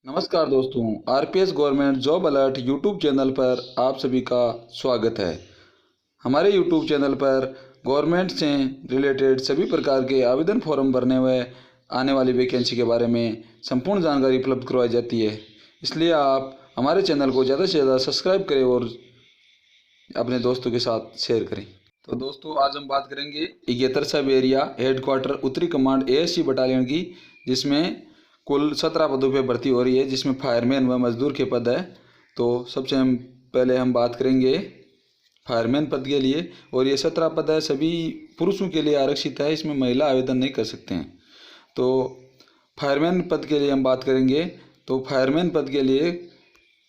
नमस्कार दोस्तों, RPS government job alert YouTube channel पर आप सभी का स्वागत है। हमारे यूट्यूब चैनल पर गवर्नमेंट से रिलेटेड सभी प्रकार के आवेदन फॉर्म भरने व आने वाली वैकेंसी के बारे में संपूर्ण जानकारी उपलब्ध करवाई जाती है। इसलिए आप हमारे चैनल को ज़्यादा से ज़्यादा सब्सक्राइब करें और अपने दोस्तों के साथ शेयर करें। तो दोस्तों, आज हम बात करेंगे 71 सब एरिया हेडक्वार्टर उत्तरी कमांड एएससी बटालियन की, जिसमें कुल 17 पदों पे भर्ती हो रही है, जिसमें फायरमैन व मजदूर के पद है। तो सबसे पहले हम बात करेंगे फायरमैन पद के लिए, और ये 17 पद है, सभी पुरुषों के लिए आरक्षित है, इसमें महिला आवेदन नहीं कर सकते हैं। तो फायरमैन पद के लिए हम बात करेंगे तो फायरमैन पद के लिए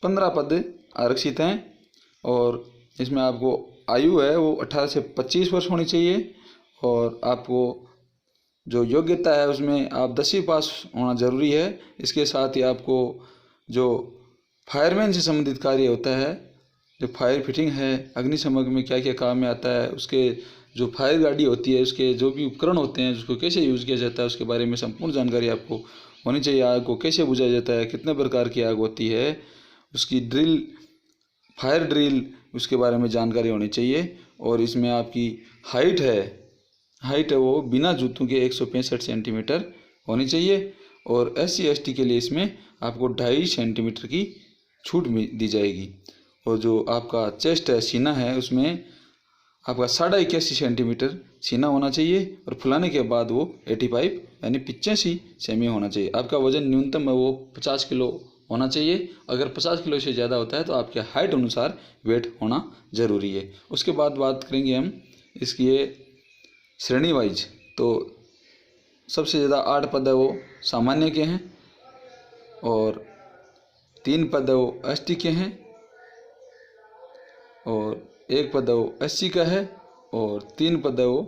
15 पद आरक्षित हैं, और इसमें आपको आयु है वो 18 से 25 वर्ष होनी चाहिए, और आपको जो योग्यता है उसमें आप 10वीं पास होना ज़रूरी है। इसके साथ ही आपको जो फायरमैन से संबंधित कार्य होता है, जो फायर फिटिंग है, अग्निशमन में क्या क्या काम में आता है, उसके जो फायर गाड़ी होती है, उसके जो भी उपकरण होते हैं, उसको कैसे यूज़ किया जाता है, उसके बारे में संपूर्ण जानकारी आपको होनी चाहिए। आग को कैसे बुझाया जाता है, कितने प्रकार की आग होती है, उसकी ड्रिल, फायर ड्रिल, उसके बारे में जानकारी होनी चाहिए। और इसमें आपकी हाइट है वो बिना जूतों के 165 सेंटीमीटर होनी चाहिए, और SC ST के लिए इसमें आपको 2.5 सेंटीमीटर की छूट दी जाएगी। और जो आपका चेस्ट है, सीना है, उसमें आपका 81.5 सेंटीमीटर सीना होना चाहिए, और फुलाने के बाद वो 85 यानी 85 सेमी होना चाहिए। आपका वजन न्यूनतम है वो 50 किलो होना चाहिए। अगर 50 किलो से ज़्यादा होता है तो आपके हाइट अनुसार वेट होना ज़रूरी है। उसके बाद बात करेंगे हम इसकी श्रेणी वाइज। तो सबसे ज़्यादा 8 पद है वो सामान्य के हैं, और 3 पद है वो ST के हैं, और 1 पद है वो SC का है, और 3 पद है वो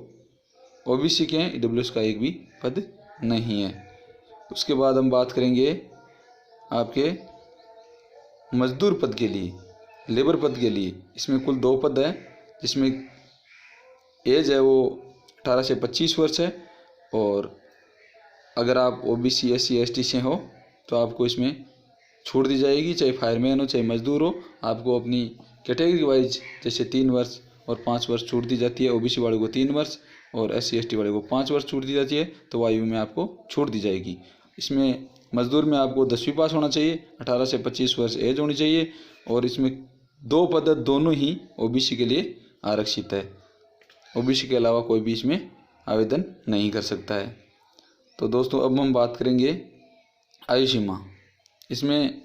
OBC के हैं। EWS का एक भी पद नहीं है। उसके बाद हम बात करेंगे आपके मजदूर पद के लिए, लेबर पद के लिए। इसमें कुल 2 पद है, जिसमें एज है वो 18 से 25 वर्ष है, और अगर आप OBC SC ST से हो तो आपको इसमें छूट दी जाएगी, चाहे फायरमैन हो चाहे मजदूर हो। आपको अपनी कैटेगरी वाइज जैसे 3 वर्ष और 5 वर्ष छूट दी जाती है। OBC वाले को 3 वर्ष और SC ST वाले को 5 वर्ष छूट दी जाती है, तो आयु में आपको छूट दी जाएगी। इसमें मजदूर में आपको 10वीं पास होना चाहिए, 18 से 25 वर्ष एज होनी चाहिए, और इसमें 2 पद दोनों ही OBC के लिए आरक्षित है। OBC के अलावा कोई भी इसमें आवेदन नहीं कर सकता है। तो दोस्तों, अब हम बात करेंगे आयु सीमा। इसमें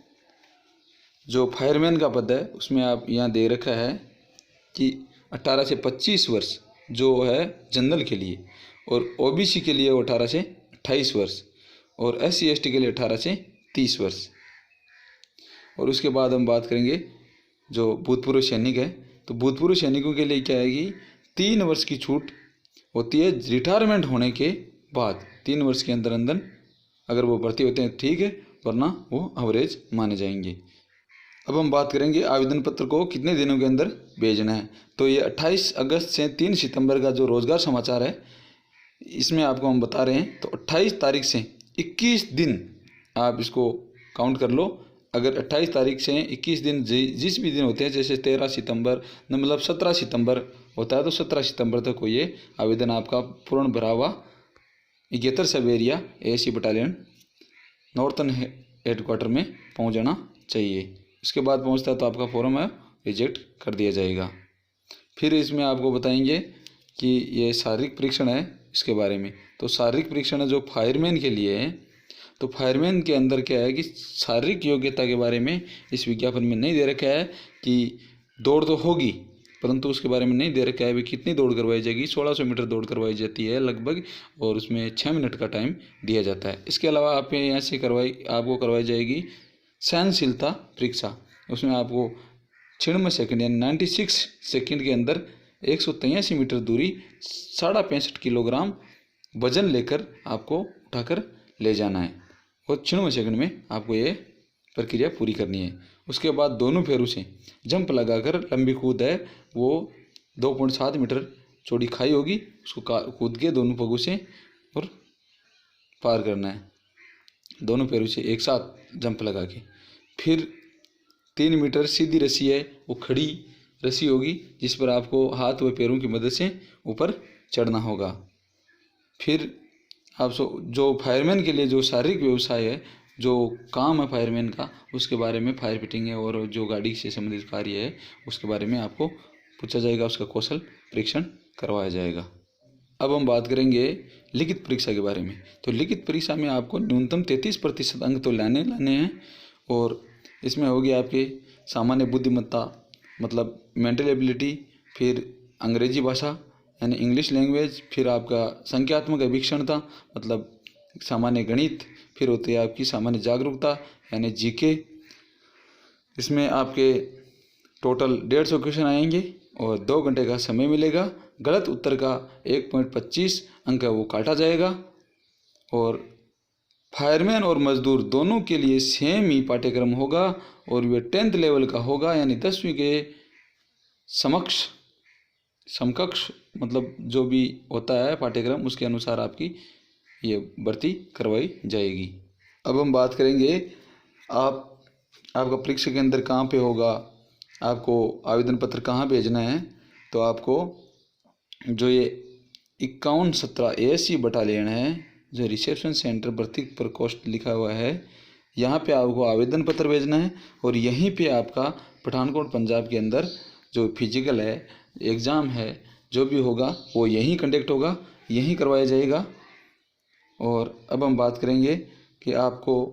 जो फायरमैन का पद है उसमें आप यहाँ दे रखा है कि 18 से 25 वर्ष जो है जनरल के लिए, और OBC के लिए वो 18 से 28 वर्ष, और SC ST के लिए 18 से 30 वर्ष। और उसके बाद हम बात करेंगे जो भूतपूर्व सैनिक है। तो भूतपूर्व सैनिकों के लिए क्या है कि 3 वर्ष की छूट होती है रिटायरमेंट होने के बाद। 3 वर्ष के अंदर अंदर अगर वो भर्ती होते हैं ठीक है, वरना वो एवरेज माने जाएंगे। अब हम बात करेंगे आवेदन पत्र को कितने दिनों के अंदर भेजना है। तो ये 28 अगस्त से 3 सितंबर का जो रोज़गार समाचार है, इसमें आपको हम बता रहे हैं। तो 28 तारीख से 21 दिन आप इसको काउंट कर लो। अगर 28 तारीख से 21 दिन जिस भी दिन होते हैं, जैसे 13 सितंबर मतलब 17 सितंबर होता है, तो 17 सितंबर तक को ये आवेदन आपका पूर्ण भरा हुआ 71 सब area ASC battalion northern headquarter में पहुंच जाना चाहिए। उसके बाद पहुंचता है तो आपका फॉर्म है रिजेक्ट कर दिया जाएगा। फिर इसमें आपको बताएंगे कि ये शारीरिक परीक्षण है, इसके बारे में। तो शारीरिक परीक्षण है जो फायरमैन के लिए है। तो फायरमैन के अंदर क्या है कि शारीरिक योग्यता के बारे में इस विज्ञापन में नहीं दे रखा है कि दौड़ तो होगी, परंतु उसके बारे में नहीं दे रखा है भी कितनी दौड़ करवाई जाएगी। 1600 मीटर दौड़ करवाई जाती है लगभग, और उसमें 6 मिनट का टाइम दिया जाता है। इसके अलावा आप यहाँ से आपको करवाई जाएगी सहनशीलता परीक्षा। उसमें आपको 96 सेकेंड यानी 96 सेकेंड के अंदर 183 मीटर दूरी 65.5 किलोग्राम वजन लेकर आपको उठाकर ले जाना है, और 96 सेकंड में आपको ये प्रक्रिया पूरी करनी है। उसके बाद दोनों पैरों से जंप लगाकर लंबी कूद है वो 2.7 मीटर चौड़ी खाई होगी, उसको कूद के दोनों पगों से और पार करना है। दोनों पैरों से एक साथ जंप लगा के। फिर 3 मीटर सीधी रस्सी है, वो खड़ी रस्सी होगी जिस पर आपको हाथ व पैरों की मदद से ऊपर चढ़ना होगा। फिर आप जो फायरमैन के लिए जो शारीरिक व्यवसाय है, जो काम है फायरमैन का, उसके बारे में फायर फिटिंग है और जो गाड़ी से संबंधित कार्य है उसके बारे में आपको पूछा जाएगा, उसका कौशल परीक्षण करवाया जाएगा। अब हम बात करेंगे लिखित परीक्षा के बारे में। तो लिखित परीक्षा में आपको न्यूनतम 33% अंक तो लाने हैं और इसमें होगी आपके सामान्य बुद्धिमत्ता मतलब मेंटल एबिलिटी, फिर अंग्रेजी भाषा यानी इंग्लिश लैंग्वेज, फिर आपका संख्यात्मक अभिक्षणता मतलब सामान्य गणित, फिर होती है आपकी सामान्य जागरूकता यानी जीके। इसमें आपके टोटल 150 क्वेश्चन आएंगे और 2 घंटे का समय मिलेगा। गलत उत्तर का 1.25 अंक है वो काटा जाएगा। और फायरमैन और मजदूर दोनों के लिए सेम ही पाठ्यक्रम होगा और वे 10th लेवल का होगा यानी 10वीं के समकक्ष मतलब जो भी होता है पाठ्यक्रम उसके अनुसार आपकी ये भर्ती करवाई जाएगी। अब हम बात करेंगे आपका परीक्षा के अंदर कहाँ पे होगा, आपको आवेदन पत्र कहाँ भेजना है। तो आपको जो ये 5117 ASC बटालियन है, जो रिसेप्शन सेंटर भर्ती प्रकोष्ठ लिखा हुआ है, यहाँ पे आपको आवेदन पत्र भेजना है और यहीं पे आपका पठानकोट पंजाब के अंदर जो फिजिकल है एग्ज़ाम है जो भी होगा वो यहीं कंडक्ट होगा, यहीं करवाया जाएगा। और अब हम बात करेंगे कि आपको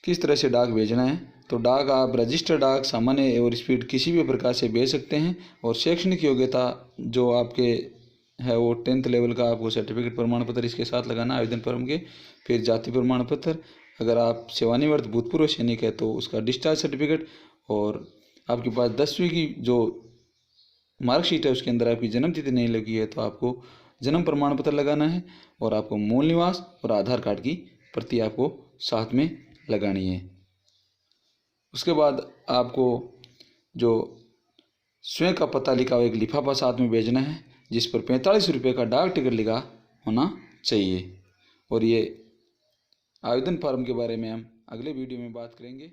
किस तरह से डाक भेजना है। तो डाक आप रजिस्टर डाक, सामान्य और स्पीड किसी भी प्रकार से भेज सकते हैं। और शैक्षणिक योग्यता जो आपके है वो 10th लेवल का आपको सर्टिफिकेट प्रमाण पत्र इसके साथ लगाना आवेदन फॉर्म के। फिर जाति प्रमाण पत्र, अगर आप सेवानिवृत्त भूतपूर्व सैनिक है तो उसका डिस्चार्ज सर्टिफिकेट, और आपके पास 10वीं की जो मार्कशीट है उसके अंदर आपकी जन्म तिथि नहीं लगी है तो आपको जन्म प्रमाण पत्र लगाना है। और आपको मूल निवास और आधार कार्ड की प्रति आपको साथ में लगानी है। उसके बाद आपको जो स्वयं का पता लिखा हुआ एक लिफाफा साथ में भेजना है जिस पर 45 रुपये का डाक टिकट लिखा होना चाहिए। और ये आवेदन फॉर्म के बारे में हम अगले वीडियो में बात करेंगे।